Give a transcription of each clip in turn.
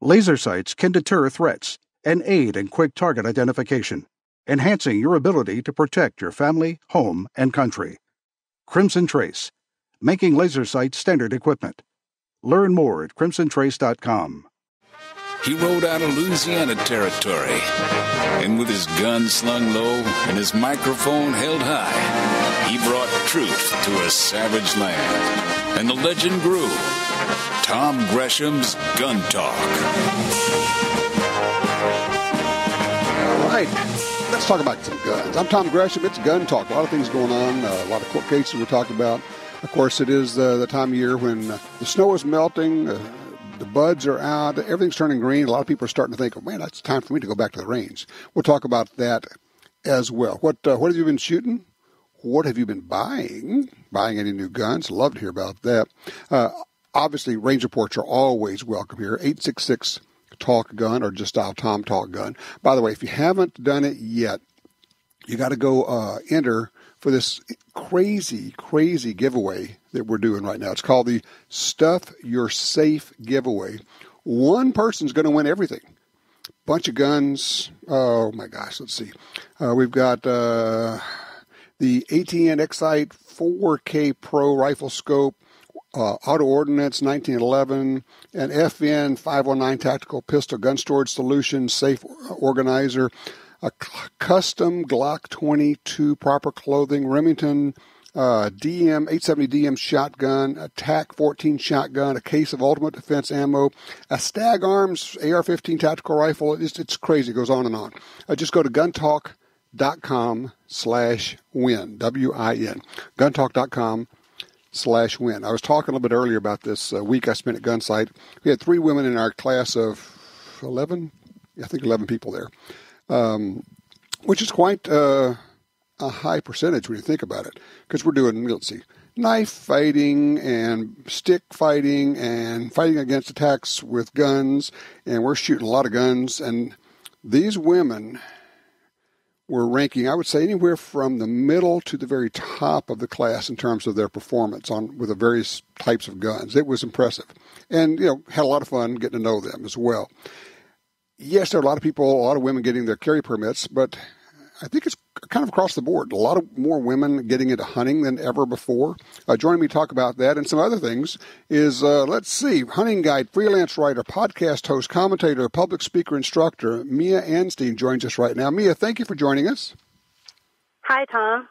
Laser sights can deter threats and aid in quick target identification, enhancing your ability to protect your family, home, and country. Crimson Trace, making laser sights standard equipment. Learn more at crimsontrace.com. He rode out of Louisiana territory, and with his gun slung low and his microphone held high, he brought truth to a savage land. And the legend grew. Tom Gresham's Gun Talk. All right, let's talk about some guns. I'm Tom Gresham. It's Gun Talk. A lot of things going on, a lot of court cases we're talking about. Of course, it is the time of year when the snow is melting, the buds are out, everything's turning green. A lot of people are starting to think, oh, man, it's time for me to go back to the range. We'll talk about that as well. What have you been shooting? What have you been buying? Buying any new guns? Love to hear about that. Obviously, range reports are always welcome here. 866-TALK-GUN or just dial Tom Talk Gun. By the way, if you haven't done it yet, you got to go enter for this crazy, crazy giveaway that we're doing right now. It's called the Stuff You're Safe giveaway. One person's going to win everything. Bunch of guns. Oh, my gosh. Let's see. We've got the ATN Excite 4K Pro rifle scope, Auto Ordnance 1911, an FN 509 tactical pistol gun storage solution, safe organizer, a custom Glock 22 proper clothing, Remington DM 870 DM shotgun, a TAC 14 shotgun, a case of Ultimate Defense ammo, a Stag Arms AR-15 tactical rifle. It's crazy. It goes on and on. Just go to guntalk.com/win, W-I-N, guntalk.com/win. I was talking a little bit earlier about this week I spent at Gunsight. We had 3 women in our class of 11, I think 11 people there, which is quite a high percentage when you think about it, because we're doing, let's see, knife fighting and stick fighting and fighting against attacks with guns, and we're shooting a lot of guns, and these women were ranking, I would say, anywhere from the middle to the very top of the class in terms of their performance with the various types of guns. It was impressive. And, had a lot of fun getting to know them as well. Yes, there are a lot of people, a lot of women getting their carry permits, but I think it's kind of across the board. A lot of more women getting into hunting than ever before. Joining me to talk about that and some other things is, let's see, hunting guide, freelance writer, podcast host, commentator, public speaker, instructor, Mia Anstine joins us right now. Mia, thank you for joining us. Hi, Tom.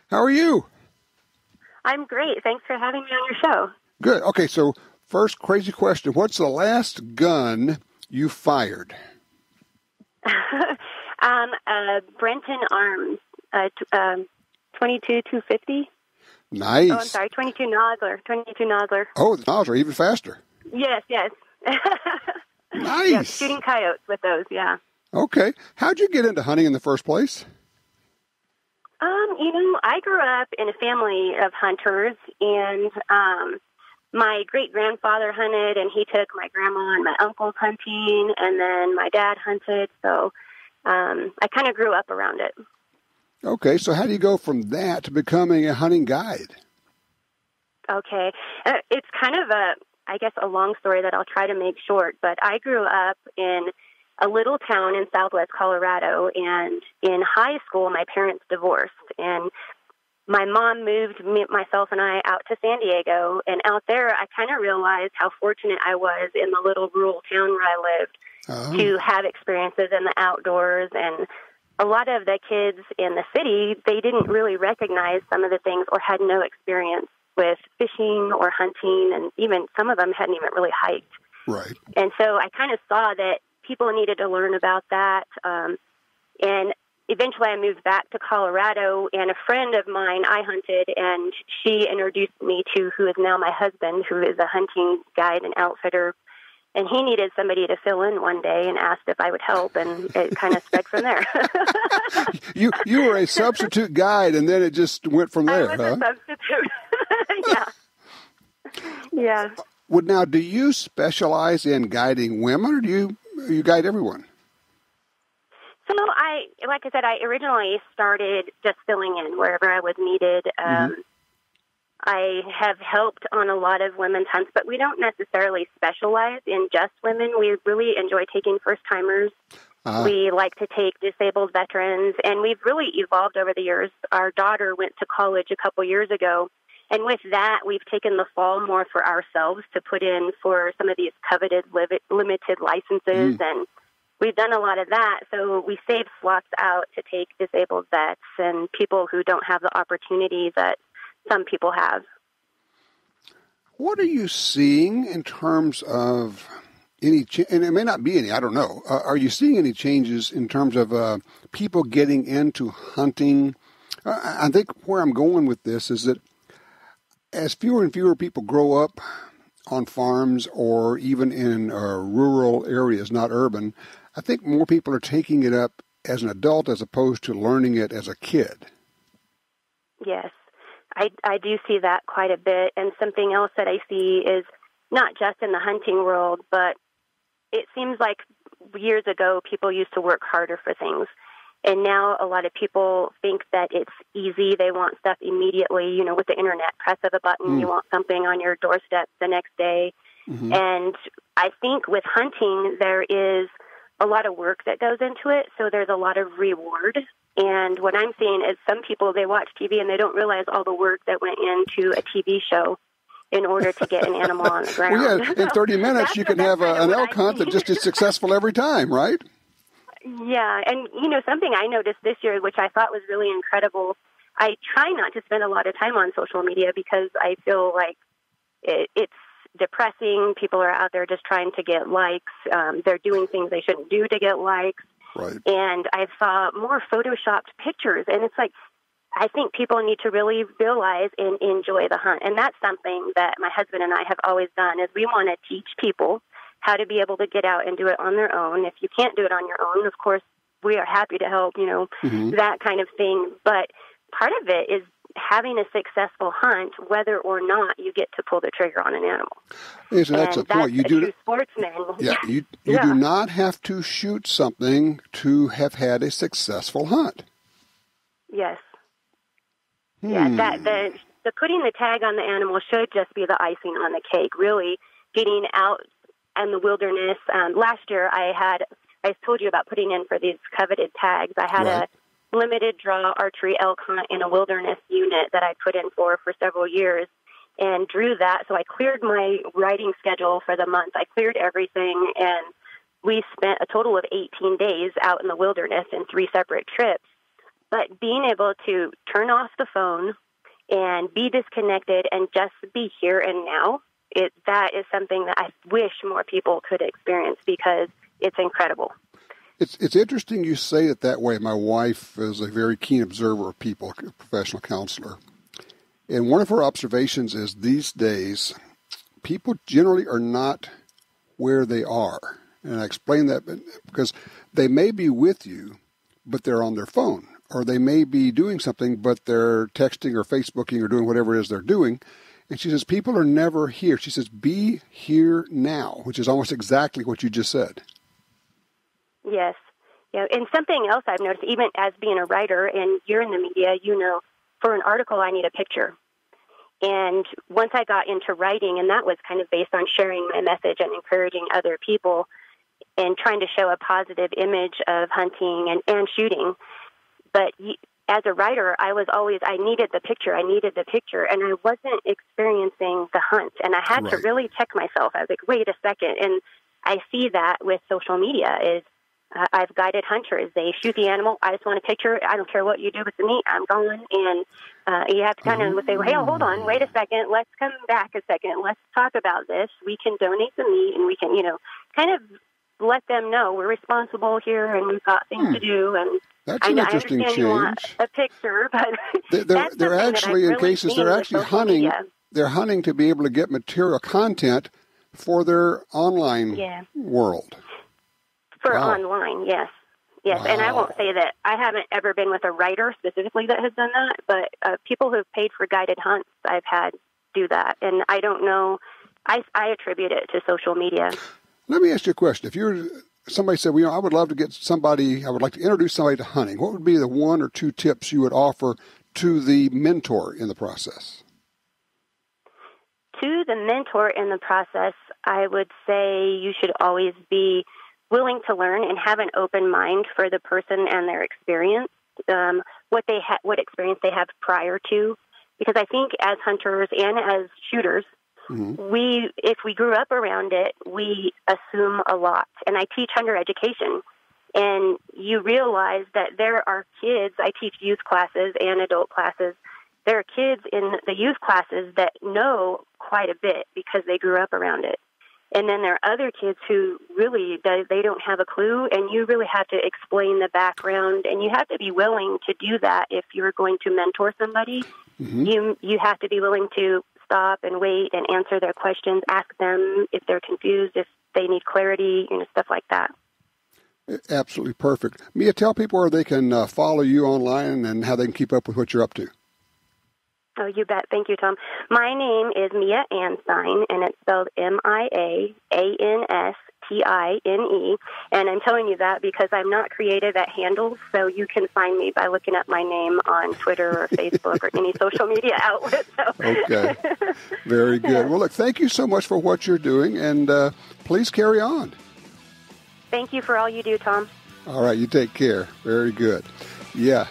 How are you? I'm great. Thanks for having me on your show. Good. Okay, so first crazy question. What's the last gun you fired? Brenton Arms, 22-250. Nice. Oh, I'm sorry, 22 Nosler. Oh, the Nosler, even faster. Yes. Nice. Yes, shooting coyotes with those, yeah. Okay. How'd you get into hunting in the first place? I grew up in a family of hunters, and my great-grandfather hunted, and he took my grandma and my uncles hunting, and then my dad hunted, so I kind of grew up around it. Okay, so how do you go from that to becoming a hunting guide? Okay, it's kind of a long story that I'll try to make short, but I grew up in a little town in southwest Colorado, and in high school, my parents divorced, and my mom moved myself and I out to San Diego, and out there, I kind of realized how fortunate I was in the little rural town where I lived to have experiences in the outdoors. And a lot of the kids in the city, they didn't really recognize some of the things or had no experience with fishing or hunting, and even some of them hadn't even really hiked. Right. And so I kind of saw that people needed to learn about that. And eventually I moved back to Colorado, and a friend of mine, I hunted, and she introduced me to who is now my husband, who is a hunting guide and outfitter. And he needed somebody to fill in one day and asked if I would help, and it kind of spread from there. You were a substitute guide, and then it just went from there, I was a substitute. Yeah. Well, now, do you specialize in guiding women, or do you guide everyone? So like I said, I originally started just filling in wherever I was needed. I have helped on a lot of women's hunts, but we don't necessarily specialize in just women. We really enjoy taking first-timers. We like to take disabled veterans, and we've really evolved over the years. Our daughter went to college a couple years ago, and with that, we've taken the fall more for ourselves to put in for some of these coveted limited licenses, and we've done a lot of that. So we save slots out to take disabled vets and people who don't have the opportunity that some people have. What are you seeing in terms of any, and it may not be any, I don't know. Are you seeing any changes in terms of people getting into hunting? I think where I'm going with this is that as fewer and fewer people grow up on farms or even in rural areas, not urban, I think more people are taking it up as an adult as opposed to learning it as a kid. Yes, I do see that quite a bit. And something else that I see is not just in the hunting world, but it seems like years ago people used to work harder for things. And now a lot of people think that it's easy. They want stuff immediately. You know, with the internet, press of a button, you want something on your doorstep the next day. And I think with hunting, there is a lot of work that goes into it. So there's a lot of reward. And what I'm seeing is some people, they watch TV and they don't realize all the work that went into a TV show in order to get an animal on the ground. Well, yeah, in 30 minutes you can have an elk hunt that just is successful every time, right? Yeah, and, you know, something I noticed this year, which I thought was really incredible, I try not to spend a lot of time on social media because I feel like it's depressing. People are out there just trying to get likes. They're doing things they shouldn't do to get likes. Right. And I saw more photoshopped pictures, and it's like, I think people need to really realize and enjoy the hunt. And that's something that my husband and I have always done, is we want to teach people how to be able to get out and do it on their own. If you can't do it on your own, of course, we are happy to help, you know, that kind of thing. But part of it is having a successful hunt, whether or not you get to pull the trigger on an animal. Yes, and that's the point. You do, sportsman. Yeah, you do not have to shoot something to have had a successful hunt. Yes. Yeah, that the putting the tag on the animal should just be the icing on the cake. Really, getting out in the wilderness. Last year, I told you about putting in for these coveted tags. I had a limited draw archery elk hunt in a wilderness unit that I put in for several years, and drew that. So I cleared my writing schedule for the month. I cleared everything, and we spent a total of 18 days out in the wilderness in 3 separate trips. But being able to turn off the phone and be disconnected and just be here and now, that is something that I wish more people could experience because it's incredible. It's interesting you say it that way. My wife is a very keen observer of people, a professional counselor. And one of her observations is these days, people generally are not where they are. And I explain that because they may be with you, but they're on their phone. Or they may be doing something, but they're texting or Facebooking or doing whatever it is they're doing. And she says, people are never here. She says, be here now, which is almost exactly what you just said. Yes. Yeah. And something else I've noticed, even as being a writer, and you're in the media, you know, for an article, I need a picture. And once I got into writing, and that was kind of based on sharing my message and encouraging other people and trying to show a positive image of hunting and shooting. But as a writer, I needed the picture, and I wasn't experiencing the hunt. And I had to really check myself. I was like, wait a second. And I see that with social media is I've guided hunters. They shoot the animal. I just want a picture. I don't care what you do with the meat. I'm going. And you have to kind of say, hey, hold on, wait a second. Let's come back a second. Let's talk about this. We can donate the meat, and we can, you know, kind of let them know we're responsible here and we've got things to do. And that's an interesting change. You want a picture, but they're actually, in cases, they're actually hunting. Media. They're hunting to be able to get material content for their online world. For online, yes. Wow. And I won't say that I haven't ever been with a writer specifically that has done that, but people who've paid for guided hunts I've had do that. And I don't know, I attribute it to social media. Let me ask you a question. If somebody said, well, you know, I would love to get somebody, I would like to introduce somebody to hunting, what would be the 1 or 2 tips you would offer to the mentor in the process? to the mentor in the process, I would say you should always be willing to learn and have an open mind for the person and their experience, what experience they have prior to. Because I think as hunters and as shooters, if we grew up around it, we assume a lot. And I teach hunter education, and you realize that there are kids, I teach youth classes and adult classes, there are kids in the youth classes that know quite a bit because they grew up around it. And then there are other kids who really, they don't have a clue, and you really have to explain the background, and you have to be willing to do that if you're going to mentor somebody. You have to be willing to stop and wait and answer their questions, ask them if they're confused, if they need clarity, stuff like that. Absolutely perfect. Mia, tell people where they can follow you online and how they can keep up with what you're up to. Oh, you bet. Thank you, Tom. My name is Mia Anstine, and it's spelled Miaanstine, and I'm telling you that because I'm not creative at handles, so you can find me by looking up my name on Twitter or Facebook or any social media outlet. So. Okay. Very good. Well, look, thank you so much for what you're doing, and please carry on. Thank you for all you do, Tom. All right, you take care. Very good. Yeah,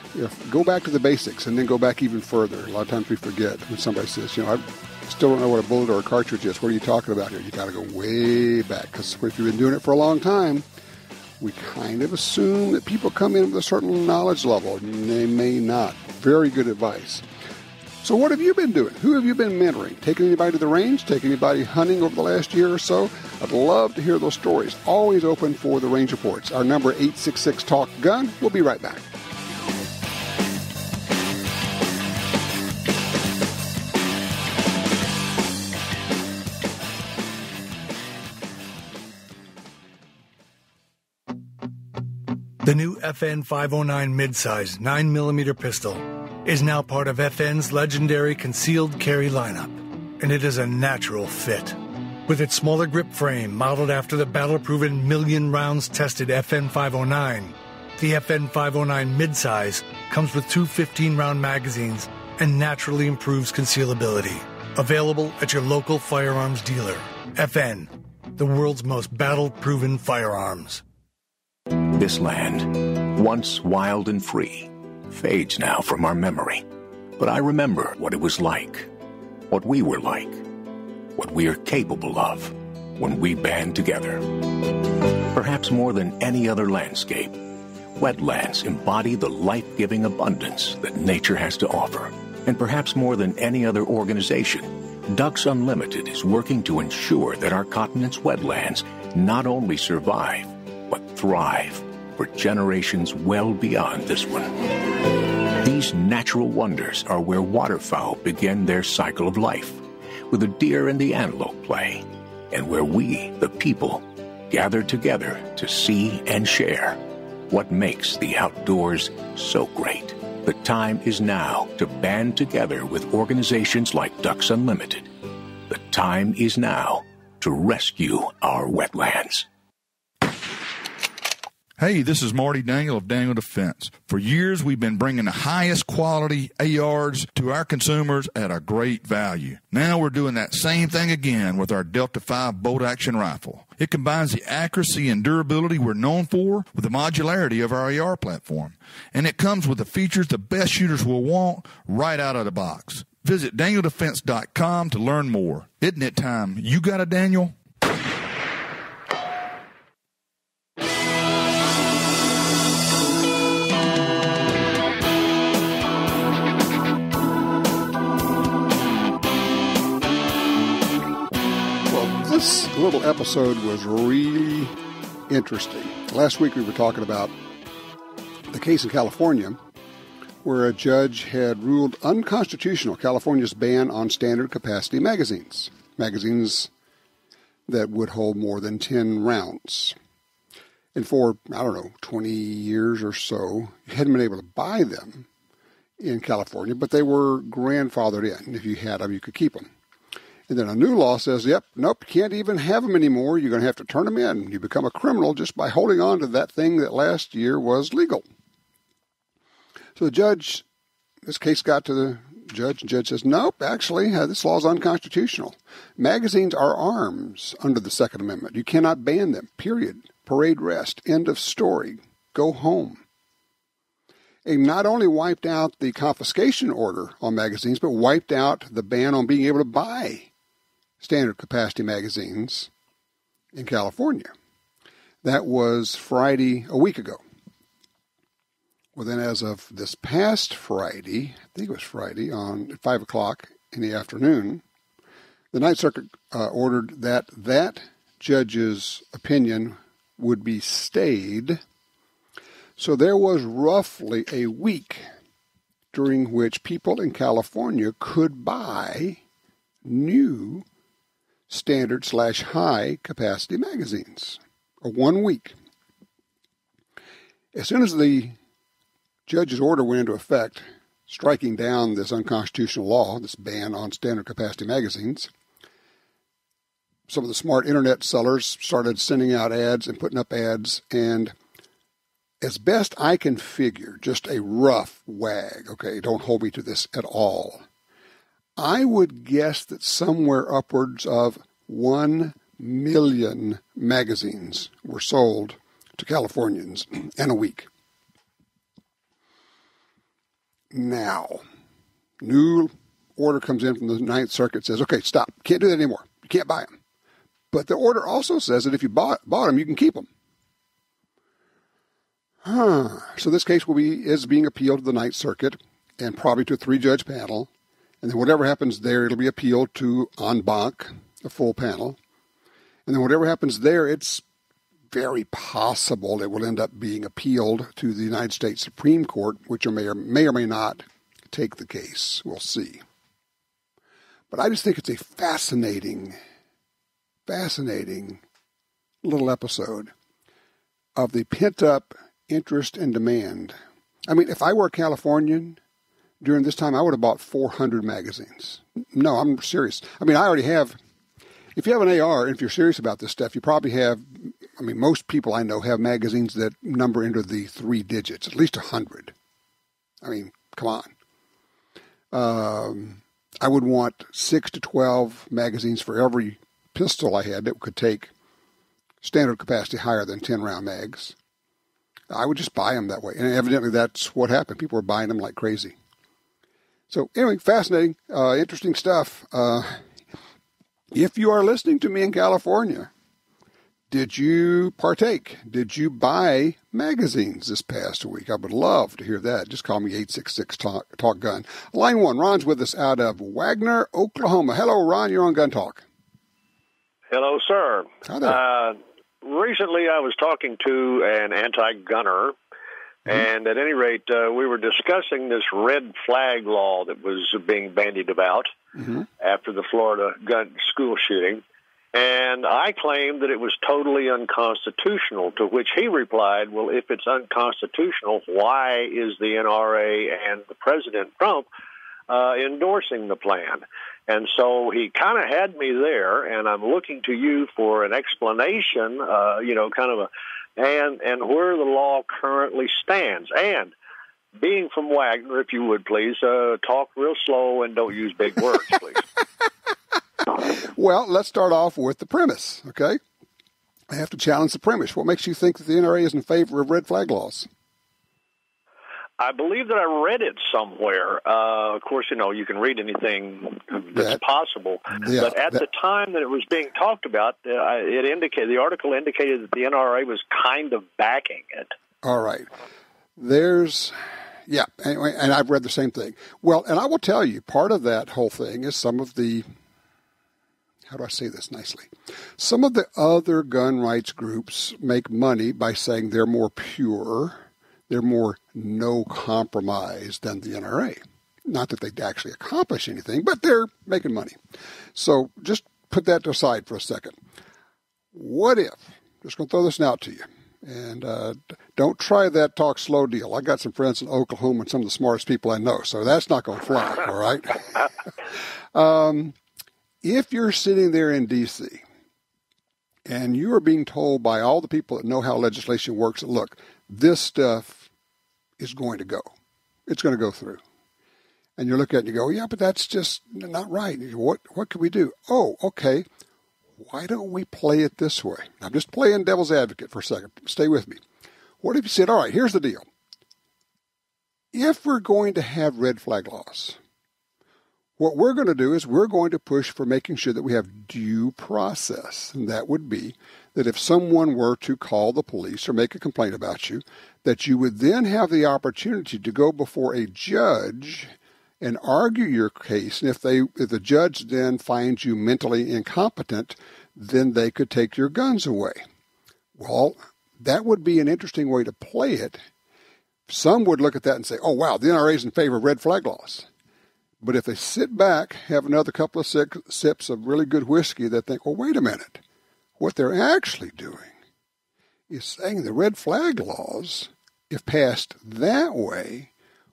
go back to the basics and then go back even further. A lot of times we forget when somebody says, I still don't know what a bullet or a cartridge is. What are you talking about here? You got to go way back, because if you've been doing it for a long time, we kind of assume that people come in with a certain knowledge level, and they may not. Very good advice. So what have you been doing? Who have you been mentoring? Taking anybody to the range? Taking anybody hunting over the last year or so? I'd love to hear those stories. Always open for the range reports. Our number 866-TALK-GUN. We'll be right back. The new FN 509 midsize 9mm pistol is now part of FN's legendary concealed carry lineup, and it is a natural fit. With its smaller grip frame modeled after the battle-proven million rounds tested FN 509, the FN 509 midsize comes with two 15-round magazines and naturally improves concealability. Available at your local firearms dealer. FN, the world's most battle-proven firearms. This land, once wild and free, fades now from our memory. But I remember what it was like, what we were like, what we are capable of when we band together. Perhaps more than any other landscape, wetlands embody the life-giving abundance that nature has to offer. And perhaps more than any other organization, Ducks Unlimited is working to ensure that our continent's wetlands not only survive, but thrive for generations well beyond this one. These natural wonders are where waterfowl begin their cycle of life, where the deer and the antelope play, and where we, the people, gather together to see and share what makes the outdoors so great. The time is now to band together with organizations like Ducks Unlimited. The time is now to rescue our wetlands. Hey, this is Marty Daniel of Daniel Defense. For years, we've been bringing the highest quality ARs to our consumers at a great value. Now we're doing that same thing again with our Delta 5 bolt-action rifle. It combines the accuracy and durability we're known for with the modularity of our AR platform. And it comes with the features the best shooters will want right out of the box. Visit DanielDefense.com to learn more. Isn't it time you got a Daniel? This little episode was really interesting. Last week we were talking about the case in California where a judge had ruled unconstitutional California's ban on standard capacity magazines that would hold more than 10 rounds. And for, 20 years or so, you hadn't been able to buy them in California, but they were grandfathered in. If you had them, you could keep them. And then a new law says, you can't even have them anymore. You're going to have to turn them in. You become a criminal just by holding on to that thing that last year was legal. So the judge, this case got to judge. And judge says, nope, actually, this law is unconstitutional. Magazines are arms under the Second Amendment. You cannot ban them, period. Parade rest. End of story. Go home. He not only wiped out the confiscation order on magazines, but wiped out the ban on being able to buy standard capacity magazines in California. That was Friday, a week ago. Well, then as of this past Friday, I think it was Friday, at 5 o'clock in the afternoon, the Ninth Circuit ordered that judge's opinion would be stayed. So there was roughly a week during which people in California could buy new standard/high capacity magazines. 1 week. As soon as the judge's order went into effect, striking down this unconstitutional law, this ban on standard capacity magazines, some of the smart internet sellers started sending out ads and putting up ads, and as best I can figure, just a rough wag, okay, don't hold me to this at all, I would guess that somewhere upwards of 1 million magazines were sold to Californians in a week. Now, new order comes in from the Ninth Circuit, says, okay, stop, can't do that anymore. You can't buy them. But the order also says that if you bought them, you can keep them. So this case is being appealed to the Ninth Circuit and probably to a 3-judge panel. And then whatever happens there, it'll be appealed to en banc, a full panel. And then whatever happens there, it's very possible it will end up being appealed to the United States Supreme Court, which may or may not take the case. We'll see. But I just think it's a fascinating little episode of the pent-up interest and demand. I mean, if I were a Californian during this time, I would have bought 400 magazines. No, I'm serious. I mean, I already have. If you have an AR, and if you're serious about this stuff, you probably have, I mean, most people I know have magazines that number into the 3 digits, at least 100. I mean, come on. I would want 6 to 12 magazines for every pistol I had that could take standard capacity higher than 10-round mags. I would just buy them that way. And evidently that's what happened. People were buying them like crazy. So anyway, fascinating, interesting stuff. If you are listening to me in California, did you partake? Did you buy magazines this past week? I would love to hear that. Just call me 866-TALK-GUN. Line 1, Ron's with us out of Wagner, Oklahoma. Hello, Ron. You're on Gun Talk. Hello, sir. Hi there. Recently, I was talking to an anti-gunner, and at any rate, we were discussing this red flag law that was being bandied about after the Florida gun school shooting. And I claimed that it was totally unconstitutional, to which he replied, well, if it's unconstitutional, why is the NRA and the President Trump endorsing the plan? And so he kind of had me there, and I'm looking to you for an explanation, and where the law currently stands. And being from Wagner, if you would please, talk real slow and don't use big words, please. Well, let's start off with the premise, okay? I have to challenge the premise. What makes you think that the NRA is in favor of red flag laws? I believe that I read it somewhere. Of course, you can read anything that's possible. Yeah, but at the time that it was being talked about, the article indicated that the NRA was kind of backing it. All right. Anyway, and I've read the same thing. Well, and I will tell you, part of that whole thing is some of the, how do I say this nicely? Some of the other gun rights groups make money by saying they're more pure, they're more no compromise than the NRA. Not that they'd actually accomplish anything, but they're making money. So just put that aside for a second. What if, just going to throw this out to you, and don't try that talk slow deal. I got some friends in Oklahoma and some of the smartest people I know, so that's not going to fly, all right? If you're sitting there in D.C., and you are being told by all the people that know how legislation works, look, this stuff is going to go. It's going to go through. And you look at it and you go, yeah, but that's just not right. You go, what can we do? Oh, okay. Why don't we play it this way? I'm just playing devil's advocate for a second. Stay with me. What if you said, all right, here's the deal. If we're going to have red flag laws, what we're going to do is we're going to push for making sure that we have due process. And that would be that if someone were to call the police or make a complaint about you, that you would then have the opportunity to go before a judge and argue your case. And if the judge then finds you mentally incompetent, then they could take your guns away. Well, that would be an interesting way to play it. Some would look at that and say, oh, wow, the NRA is in favor of red flag laws. But if they sit back, have another couple of sips of really good whiskey, they think, well, wait a minute. What they're actually doing is saying the red flag laws, if passed that way,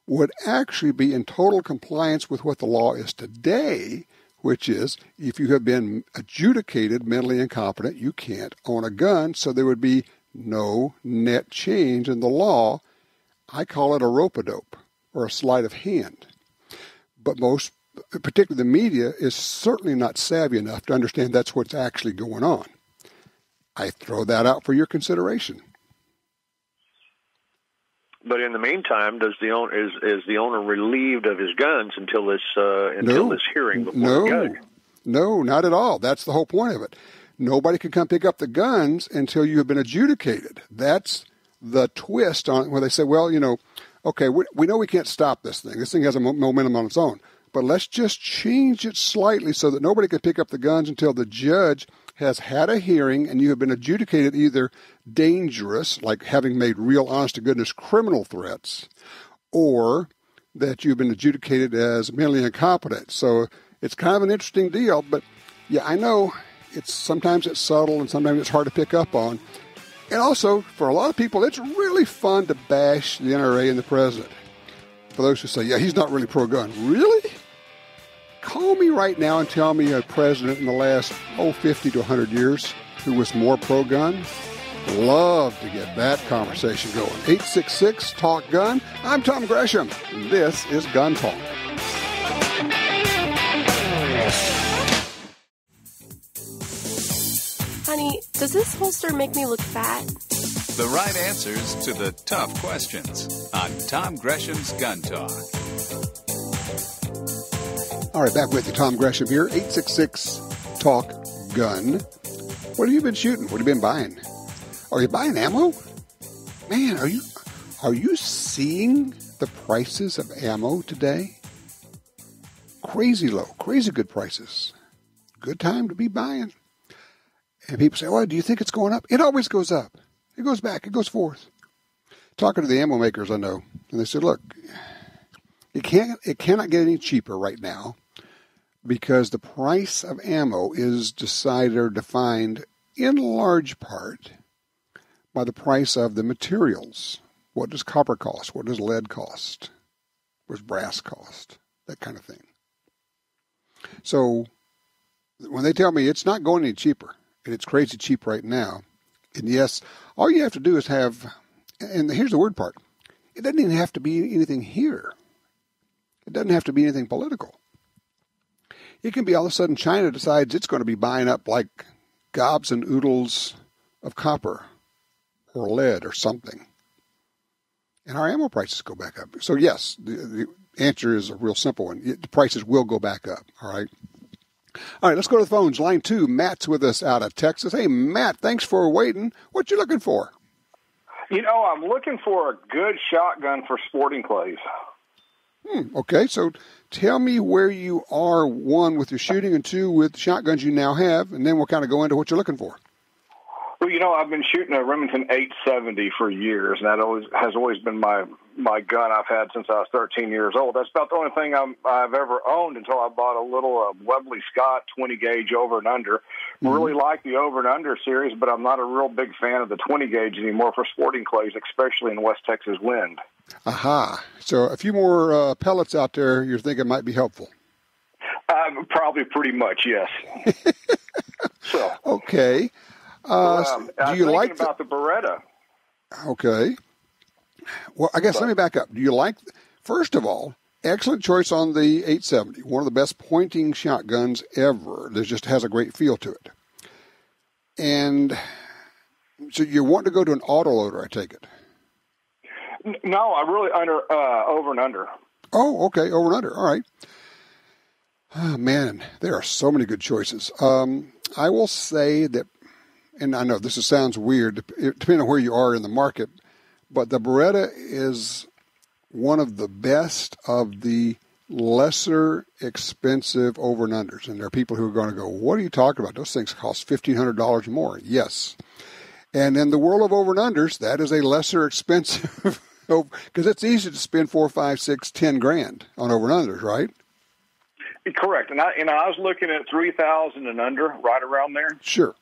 would actually be in total compliance with what the law is today, which is if you have been adjudicated mentally incompetent, you can't own a gun, so there would be no net change in the law. I call it a rope-a-dope or a sleight of hand. But most, particularly the media, is certainly not savvy enough to understand that's what's actually going on. I throw that out for your consideration. But in the meantime, is the owner relieved of his guns until this hearing before the judge? No, not at all. That's the whole point of it. Nobody can come pick up the guns until you have been adjudicated. That's the twist on it, where they say, well, okay, we know we can't stop this thing. This thing has a momentum on its own. But let's just change it slightly so that nobody can pick up the guns until the judge has had a hearing and you have been adjudicated either dangerous, like having made real honest-to-goodness criminal threats, or that you've been adjudicated as mentally incompetent. So it's kind of an interesting deal. But, yeah, I know sometimes it's subtle and sometimes it's hard to pick up on. And also, for a lot of people, it's really fun to bash the NRA and the president. For those who say, yeah, he's not really pro-gun. Really? Call me right now and tell me a president in the last, 50 to 100 years who was more pro-gun. Love to get that conversation going. 866-TALK-GUN. I'm Tom Gresham, and this is Gun Talk. Honey, does this holster make me look fat? The right answers to the tough questions on Tom Gresham's Gun Talk. All right, back with you, Tom Gresham here, 866-TALK-GUN. What have you been shooting? What have you been buying? Are you buying ammo? Man, are you seeing the prices of ammo today? Crazy low, crazy good prices. Good time to be buying. And people say, well, do you think it's going up? It always goes up. It goes back. It goes forth. Talking to the ammo makers I know, and they said, look, it cannot get any cheaper right now because the price of ammo is decided or defined in large part by the price of the materials. What does copper cost? What does lead cost? What does brass cost? That kind of thing. So when they tell me it's not going any cheaper, and it's crazy cheap right now, and yes, all you have to do is have, and here's the weird part, it doesn't even have to be anything here. It doesn't have to be anything political. It can be all of a sudden China decides it's going to be buying up like gobs and oodles of copper or lead or something. And our ammo prices go back up. So yes, the answer is a real simple one. The prices will go back up, all right? All right, let's go to the phones. Line 2, Matt's with us out of Texas. Hey, Matt, thanks for waiting. What you looking for? I'm looking for a good shotgun for sporting clays. Okay, so tell me where you are, 1, with your shooting, and 2, with the shotguns you now have, and then we'll kind of go into what you're looking for. Well, I've been shooting a Remington 870 for years, and that has always been my gun I've had since I was 13 years old. That's about the only thing I've ever owned until I bought a little Webley Scott 20-gauge over and under. Really like the over and under series, but I'm not a real big fan of the 20-gauge anymore for sporting clays, especially in West Texas wind. Aha. So a few more pellets out there you're thinking might be helpful. Probably pretty much, yes. So okay. Do you like about the Beretta? Okay. Well, I guess let me back up. Do you like, first of all, Excellent choice on the 870. One of the best pointing shotguns ever. It just has a great feel to it. And so you want to go to an autoloader, I take it? No, I really over and under. Oh, okay, over and under. All right. Oh, man, there are so many good choices. I will say that, and I know this sounds weird, depending on where you are in the market, but the Beretta is one of the best of the lesser expensive over and unders. And there are people who are going to go, what are you talking about? Those things cost $1,500 more. Yes. And in the world of over and unders, that is a lesser expensive, because it's easy to spend $4, $5, $6, $10,000 on over and unders, right? Correct. And I was looking at 3,000 and under, right around there. Sure.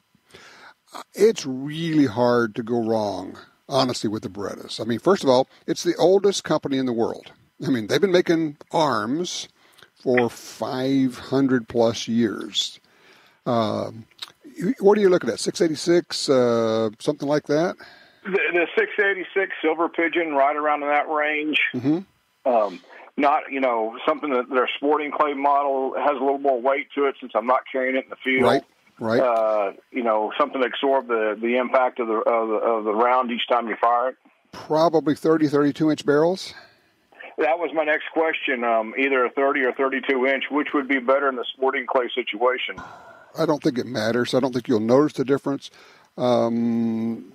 It's really hard to go wrong, honestly, with the Berettas. I mean, first of all, it's the oldest company in the world. I mean, they've been making arms for 500 plus years. What are you looking at? 686, something like that? The 686 Silver Pigeon, right around in that range. Mm-hmm. Not, something that their sporting clay model has a little more weight to it since I'm not carrying it in the field. Right. Something to absorb the impact of the round each time you fire it. Probably 30, 32-inch barrels. That was my next question. Either a 30 or 32-inch, which would be better in the sporting clay situation? I don't think it matters. I don't think you'll notice the difference. Some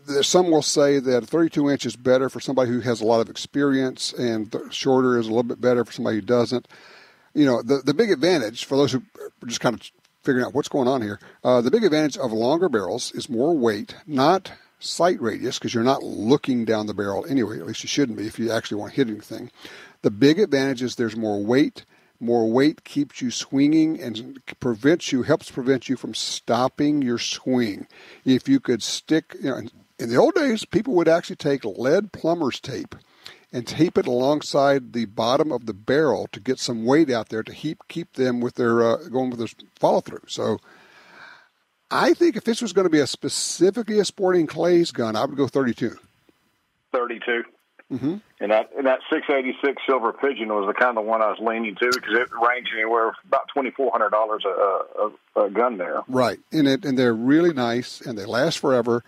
will say that 32-inch is better for somebody who has a lot of experience, and shorter is a little bit better for somebody who doesn't. The big advantage, for those who are just kind of figuring out what's going on here, the big advantage of longer barrels is more weight, not sight radius, because you're not looking down the barrel anyway. At least you shouldn't be if you actually want to hit anything. The big advantage is there's more weight. More weight keeps you swinging and helps prevent you from stopping your swing. If you could stick, in the old days, people would actually take lead plumber's tape and tape it alongside the bottom of the barrel to get some weight out there to keep them with their going with their follow through. So I think if this was going to be specifically a sporting clays gun, I would go 32. 32. Mm-hmm. And that 686 Silver Pigeon was the kind of one I was leaning to because it ranged anywhere about $2,400 a gun there. Right, and they're really nice and they last forever,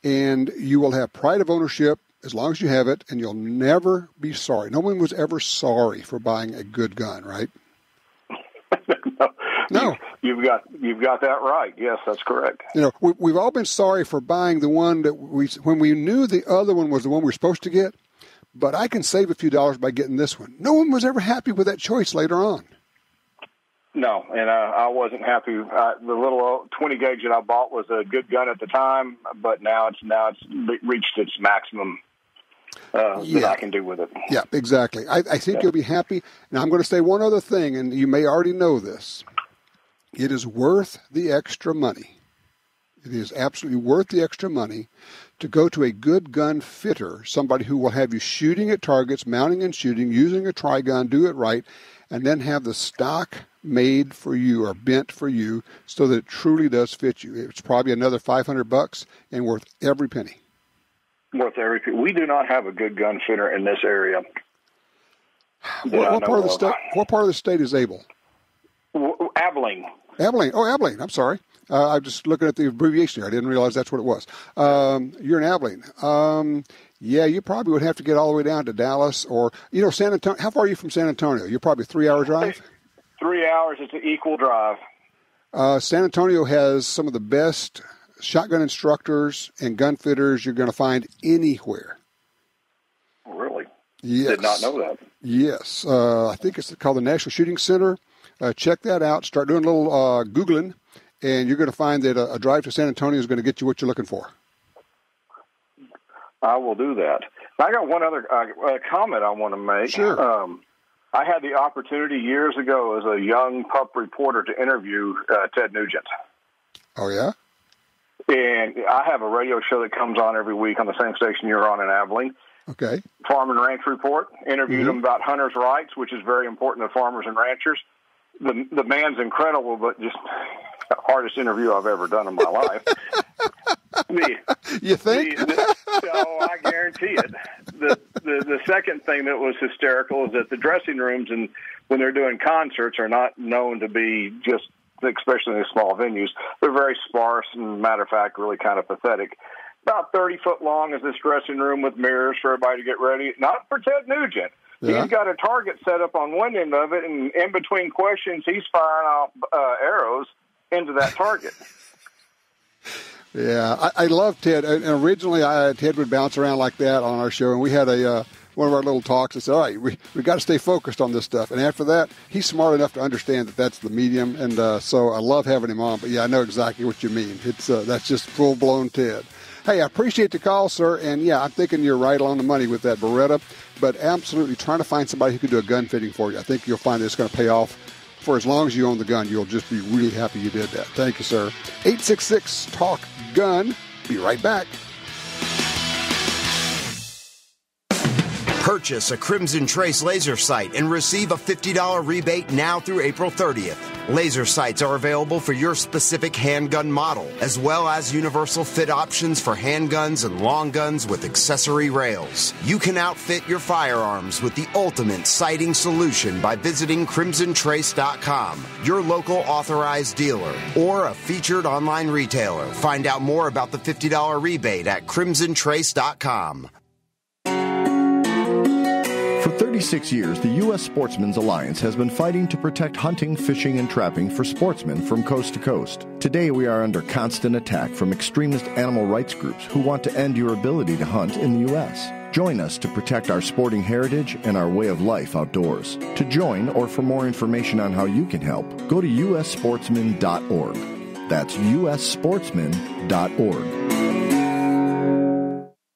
and you will have pride of ownership as long as you have it, and you'll never be sorry. No one was ever sorry for buying a good gun, right? No. You've got that right. Yes, that's correct. We've all been sorry for buying the one that when we knew the other one was the one we were supposed to get. But I can save a few dollars by getting this one. No one was ever happy with that choice later on. No, and I wasn't happy. The little 20 gauge that I bought was a good gun at the time, but now it's reached its maximum that I can do with it. Yeah, exactly. I think you'll be happy. Now I'm going to say one other thing, and you may already know this. It is worth the extra money. It is absolutely worth the extra money to go to a good gun fitter, somebody who will have you shooting at targets, mounting and shooting, using a tri-gun, do it right, and then have the stock made for you or bent for you so that it truly does fit you. It's probably another $500 and worth every penny. Worth every penny. We do not have a good gun fitter in this area. What part of the state is Able? Abilene. Abilene. Oh, Abilene. I'm sorry. I'm just looking at the abbreviation here. I didn't realize that's what it was. You're in Abilene. Yeah, you probably would have to get all the way down to Dallas or, San Antonio. How far are you from San Antonio? You're probably 3-hour drive? 3 hours. It's an equal drive. San Antonio has some of the best shotgun instructors and gun fitters you're going to find anywhere. Really? Yes. Did not know that. Yes. I think it's called the National Shooting Center. Check that out. Start doing a little Googling. And you're going to find that a drive to San Antonio is going to get you what you're looking for. I will do that. I got one other comment I want to make. Sure. I had the opportunity years ago as a young pup reporter to interview Ted Nugent. Oh, yeah? And I have a radio show that comes on every week on the same station you're on in Abilene. Okay. Farm and Ranch Report. Interviewed him about hunters' rights, which is very important to farmers and ranchers. The man's incredible, but just the hardest interview I've ever done in my life. You think? I guarantee it. The second thing that was hysterical is that the dressing rooms, and when they're doing concerts, are not known to be just, especially in the small venues, they're very sparse and, matter of fact, really kind of pathetic. About 30 foot long is this dressing room with mirrors for everybody to get ready. Not for Ted Nugent. Yeah. He's got a target set up on one end of it, and in between questions, he's firing off arrows into that target. Yeah, I love Ted. And originally, Ted would bounce around like that on our show, and we had one of our little talks and said, all right, we got to stay focused on this stuff. And after that, he's smart enough to understand that that's the medium, and so I love having him on. But, yeah, I know exactly what you mean. It's that's just full-blown Ted. Hey, I appreciate the call, sir, and, yeah, I'm thinking you're right on the money with that Beretta, but absolutely trying to find somebody who can do a gun fitting for you. I think you'll find it's going to pay off. For as long as you own the gun, you'll just be really happy you did that. Thank you, sir. 866-TALK-GUN. Be right back. Purchase a Crimson Trace laser sight and receive a $50 rebate now through April 30th. Laser sights are available for your specific handgun model, as well as universal fit options for handguns and long guns with accessory rails. You can outfit your firearms with the ultimate sighting solution by visiting crimsontrace.com, your local authorized dealer, or a featured online retailer. Find out more about the $50 rebate at crimsontrace.com. For 36 years, the U.S. Sportsmen's Alliance has been fighting to protect hunting, fishing, and trapping for sportsmen from coast to coast. Today, we are under constant attack from extremist animal rights groups who want to end your ability to hunt in the U.S. Join us to protect our sporting heritage and our way of life outdoors. To join or for more information on how you can help, go to ussportsmen.org. That's ussportsmen.org.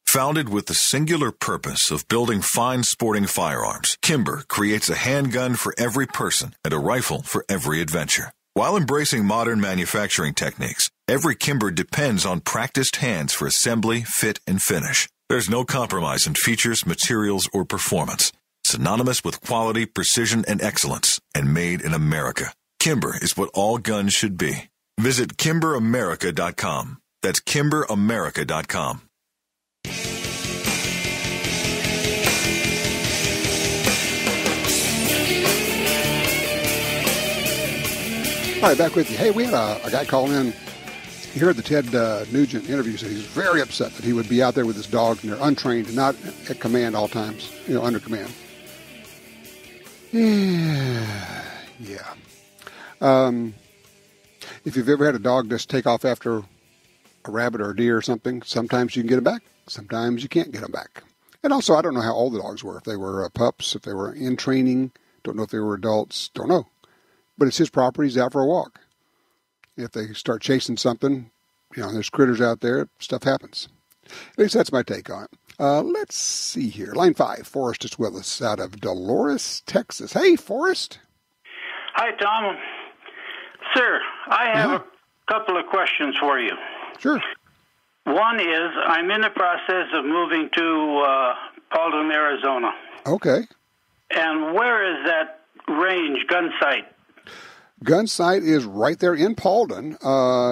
Founded with the singular purpose of building fine sporting firearms, Kimber creates a handgun for every person and a rifle for every adventure. While embracing modern manufacturing techniques, every Kimber depends on practiced hands for assembly, fit, and finish. There's no compromise in features, materials, or performance. Synonymous with quality, precision, and excellence, and made in America. Kimber is what all guns should be. Visit KimberAmerica.com. That's KimberAmerica.com. All right, back with you. Hey, we had a guy call in. He heard the Ted Nugent interview, so he was very upset that he would be out there with his dogs and they're untrained and not at command all times, under command. Yeah. If you've ever had a dog just take off after a rabbit or a deer or something, sometimes you can get them back, sometimes you can't get them back. And also, I don't know how old the dogs were, if they were pups, if they were in training, don't know if they were adults, don't know. But it's his property. He's out for a walk. If they start chasing something, there's critters out there, stuff happens. At least that's my take on it. Let's see here. Line 5, Forrest is with us out of Dolores, Texas. Hey, Forrest. Hi, Tom. Sir, I have a couple of questions for you. Sure. One is, I'm in the process of moving to Paulden, Arizona. Okay. And where is that range, gun sight? Gun sight is right there in Paulden.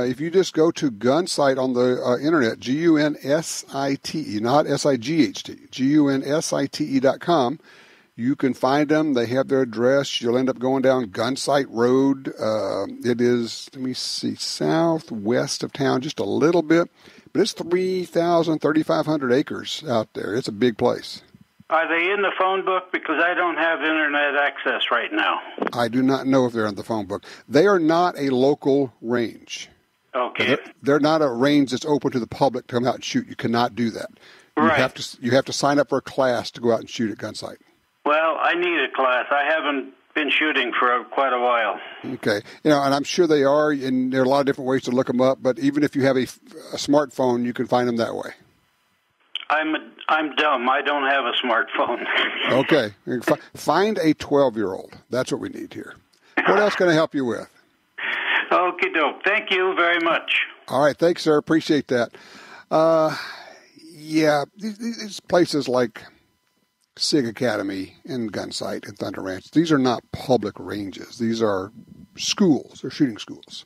If you just go to gun sight on the internet, Gunsite, not S-I-G-H-T, Gunsite.com, you can find them. They have their address. You'll end up going down Gunsight Road. It is, southwest of town just a little bit, but it's 3,500 acres out there. It's a big place. Are they in the phone book? Because I don't have internet access right now. I do not know if they're in the phone book. They are not a local range. Okay. They're not a range that's open to the public to come out and shoot. You cannot do that. Right. You have to sign up for a class to go out and shoot at Gunsight. Well, I need a class. I haven't been shooting for quite a while. Okay. And I'm sure they are, and there are a lot of different ways to look them up, but even if you have a smartphone, you can find them that way. I'm dumb. I don't have a smartphone. Okay. Find a 12-year-old. That's what we need here. What else can I help you with? Okie doke. Thank you very much. All right. Thanks, sir. Appreciate that. These places like SIG Academy and Gunsight and Thunder Ranch, these are not public ranges. These are schools. They're shooting schools.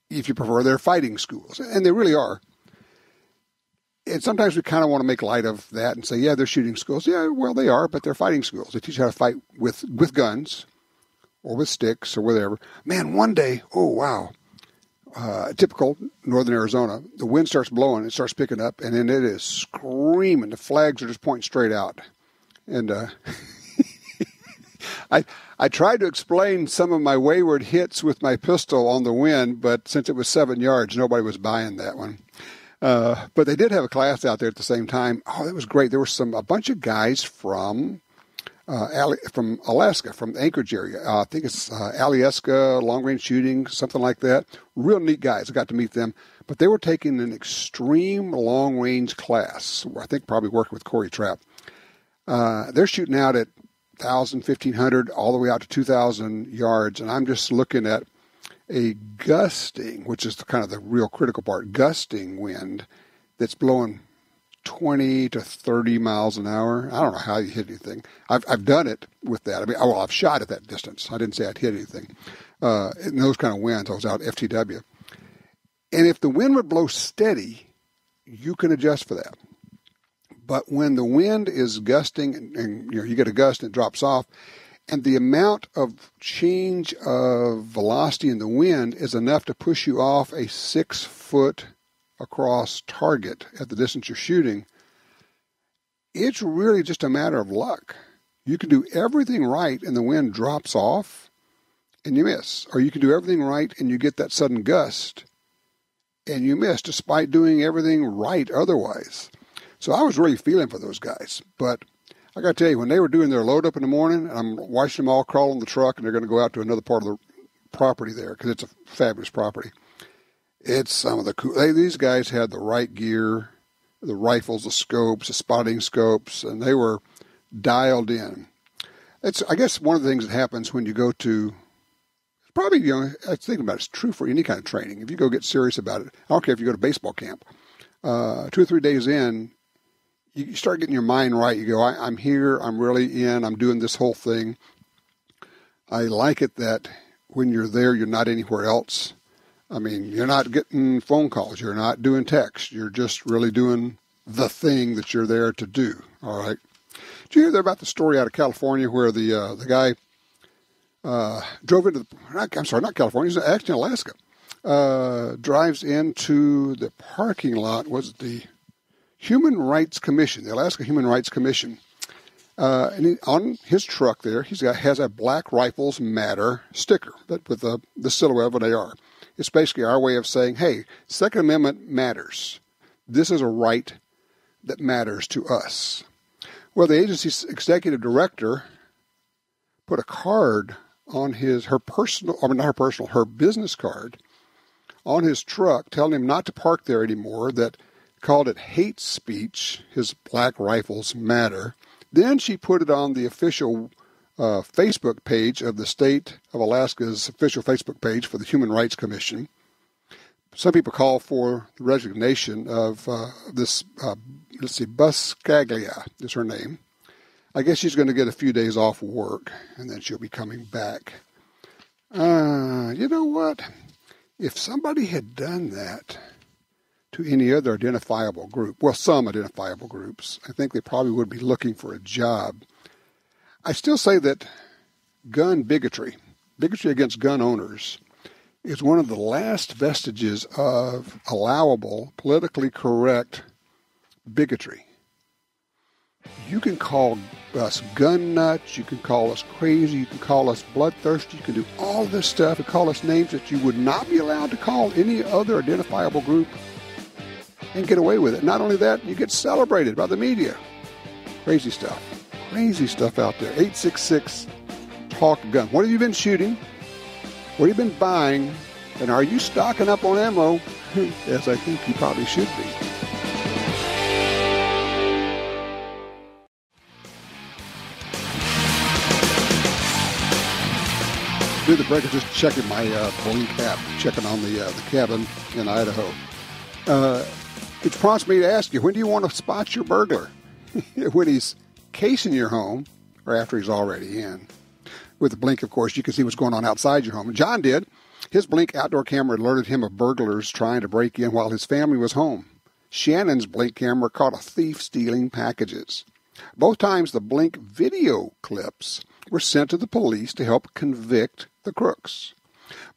If you prefer, they're fighting schools. And they really are. And sometimes we kind of want to make light of that and say, yeah, they're shooting schools. Yeah, well, they are, but they're fighting schools. They teach you how to fight with guns or with sticks or whatever. Man, one day, oh, wow, typical northern Arizona, the wind starts blowing, it starts picking up, and then it is screaming. The flags are just pointing straight out. And I tried to explain some of my wayward hits with my pistol on the wind, but since it was 7 yards, nobody was buying that one. But they did have a class out there at the same time. Oh, it was great. There were a bunch of guys from Alaska, from the Anchorage area. I think it's Alyeska, long-range shooting, something like that. Real neat guys. I got to meet them. But they were taking an extreme long-range class. I think probably working with Corey Trapp. They're shooting out at 1,000, 1,500, all the way out to 2,000 yards. And I'm just looking at a gusting, which is kind of the real critical part, gusting wind that's blowing 20 to 30 miles an hour. I don't know how you hit anything. I've done it with that. I mean, I've shot at that distance. I didn't say I'd hit anything. In those kind of winds, I was out FTW. And if the wind would blow steady, you can adjust for that. But when the wind is gusting and you get a gust and it drops off, and the amount of change of velocity in the wind is enough to push you off a 6-foot across target at the distance you're shooting, it's really just a matter of luck. You can do everything right and the wind drops off and you miss. Or you can do everything right and you get that sudden gust and you miss despite doing everything right otherwise. So I was really feeling for those guys. But I got to tell you, when they were doing their load up in the morning, and I'm watching them all crawl in the truck, and they're going to go out to another part of the property there because it's a fabulous property. It's some of the cool. These guys had the right gear, the rifles, the scopes, the spotting scopes, and they were dialed in. It's, I guess, one of the things that happens when you go to, probably, I was thinking about it, it's true for any kind of training. If you go get serious about it, I don't care if you go to baseball camp, 2 or 3 days in, you start getting your mind right. You go, I'm here, I'm really in, I'm doing this whole thing. I like it that when you're there, you're not anywhere else. I mean, you're not getting phone calls, you're not doing text, you're just really doing the thing that you're there to do, all right? Did you hear there about the story out of California where the guy drove into not California, he's actually in Alaska, drives into the parking lot, was the Human Rights Commission, the Alaska Human Rights Commission. And on his truck there, has a Black Rifles Matter sticker with the silhouette of an AR. It's basically our way of saying, hey, Second Amendment matters. This is a right that matters to us. Well, the agency's executive director put a card on her business card on his truck telling him not to park there anymore, that called it hate speech, his Black Rifles Matter. Then she put it on the official Facebook page of the state of Alaska's official Facebook page for the Human Rights Commission. Some people call for the resignation of this, Buscaglia is her name. I guess she's going to get a few days off work, and then she'll be coming back. You know what? If somebody had done that to any other identifiable group, well, some identifiable groups, I think they probably would be looking for a job. I still say that gun bigotry against gun owners, is one of the last vestiges of allowable, politically correct bigotry. You can call us gun nuts, you can call us crazy, you can call us bloodthirsty, you can do all this stuff and call us names that you would not be allowed to call any other identifiable group and get away with it. Not only that, you get celebrated by the media. Crazy stuff out there. 866-TALK-GUN. What have you been shooting? What have you been buying? And are you stocking up on ammo? As I think you probably should be. Through the break, I'm just checking my Blink app, checking on the cabin in Idaho. It prompts me to ask you, when do you want to spot your burglar? When he's casing your home or after he's already in? With the Blink, of course, you can see what's going on outside your home. And John did. His Blink outdoor camera alerted him of burglars trying to break in while his family was home. Shannon's Blink camera caught a thief stealing packages. Both times the Blink video clips were sent to the police to help convict the crooks.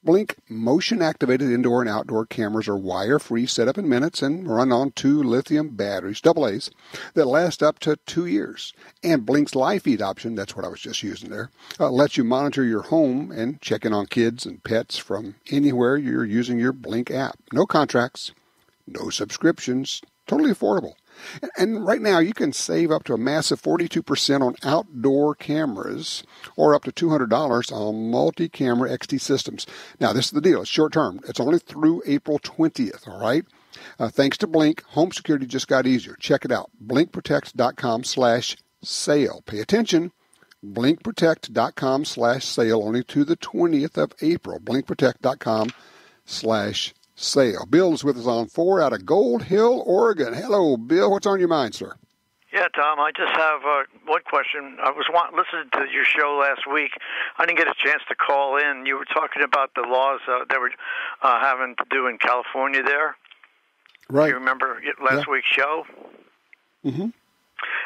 Blink motion-activated indoor and outdoor cameras are wire-free, set up in minutes, and run on 2 lithium batteries, AA's, that last up to 2 years. And Blink's live feed option, that's what I was just using there, lets you monitor your home and check in on kids and pets from anywhere you're using your Blink app. No contracts, no subscriptions, totally affordable. And right now, you can save up to a massive 42% on outdoor cameras or up to $200 on multi-camera XT systems. Now, this is the deal. It's short-term. It's only through April 20th, all right? Thanks to Blink, home security just got easier. Check it out. BlinkProtect.com/sale. Pay attention. BlinkProtect.com/sale only to the 20th of April. BlinkProtect.com/sale. Bill is with us on 4 out of Gold Hill, Oregon. Hello, Bill. What's on your mind, sir? Yeah, Tom, I just have one question. I was listening to your show last week. I didn't get a chance to call in. You were talking about the laws they were having to do in California there. Right. You remember last week's show? Mm-hmm.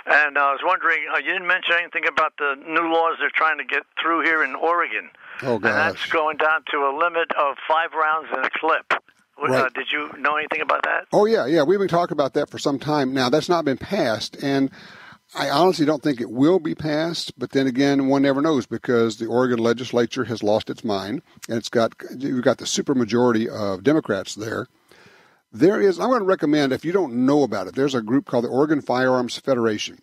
And I was wondering, you didn't mention anything about the new laws they're trying to get through here in Oregon. Oh, gosh. And that's going down to a limit of 5 rounds in a clip. Right. Did you know anything about that? Oh, yeah. We've been talking about that for some time now. That's not been passed, and I honestly don't think it will be passed, but then again, one never knows because the Oregon legislature has lost its mind, and you've got the supermajority of Democrats there. I'm going to recommend, if you don't know about it, there's a group called the Oregon Firearms Federation.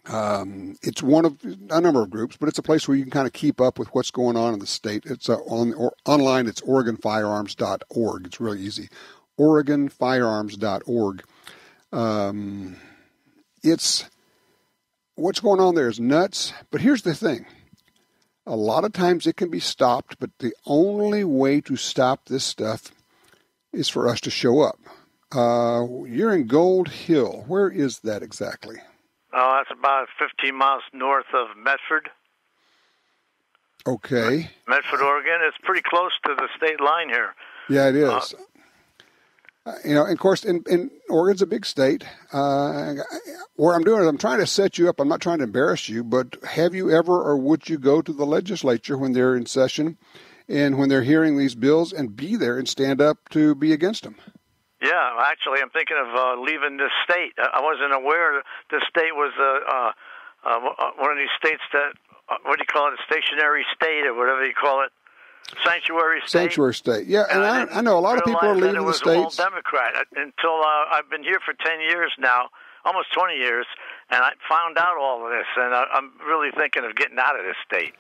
It's one of a number of groups, but it's a place where you can kind of keep up with what's going on in the state. It's online. It's OregonFirearms.org. It's really easy. OregonFirearms.org. What's going on there is nuts. But here's the thing. A lot of times it can be stopped, but the only way to stop this stuff is for us to show up. You're in Gold Hill. Where is that exactly? Oh, that's about 15 miles north of Medford. Okay. Medford, Oregon. It's pretty close to the state line here. Yeah, it is. And of course, in Oregon's a big state. What I'm doing is I'm trying to set you up. I'm not trying to embarrass you, but have you ever or would you go to the legislature when they're in session and when they're hearing these bills and be there and stand up to be against them? Yeah, actually, I'm thinking of leaving this state. I wasn't aware this state was one of these states that, what do you call it, a stationary state or whatever you call it, sanctuary state. Sanctuary state, yeah. And I know a lot of people are leaving the states. It was all Democrat until I've been here for 10 years now, almost 20 years, and I found out all of this, and I'm really thinking of getting out of this state.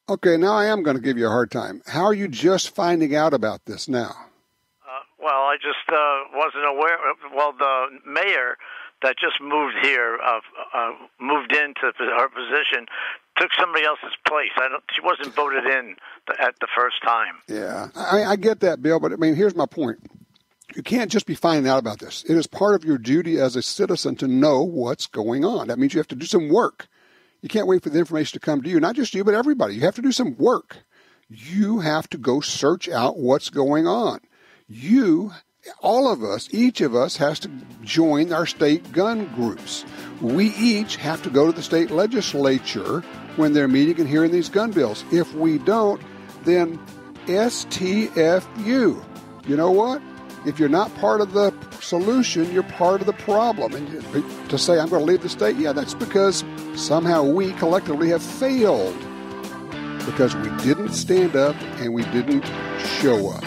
Okay, now I am going to give you a hard time. How are you just finding out about this now? Well, I just wasn't aware. Well, the mayor that just moved here, moved into her position, took somebody else's place. She wasn't voted in at the first time. Yeah, I get that, Bill, but I mean, here's my point. You can't just be finding out about this. It is part of your duty as a citizen to know what's going on. That means you have to do some work. You can't wait for the information to come to you. Not just you, but everybody. You have to do some work. You have to go search out what's going on. All of us, each of us has to join our state gun groups. We each have to go to the state legislature when they're meeting and hearing these gun bills. If we don't, then STFU. You know what? If you're not part of the solution, you're part of the problem. And to say, I'm going to leave the state, yeah, that's because somehow we collectively have failed because we didn't stand up and we didn't show up.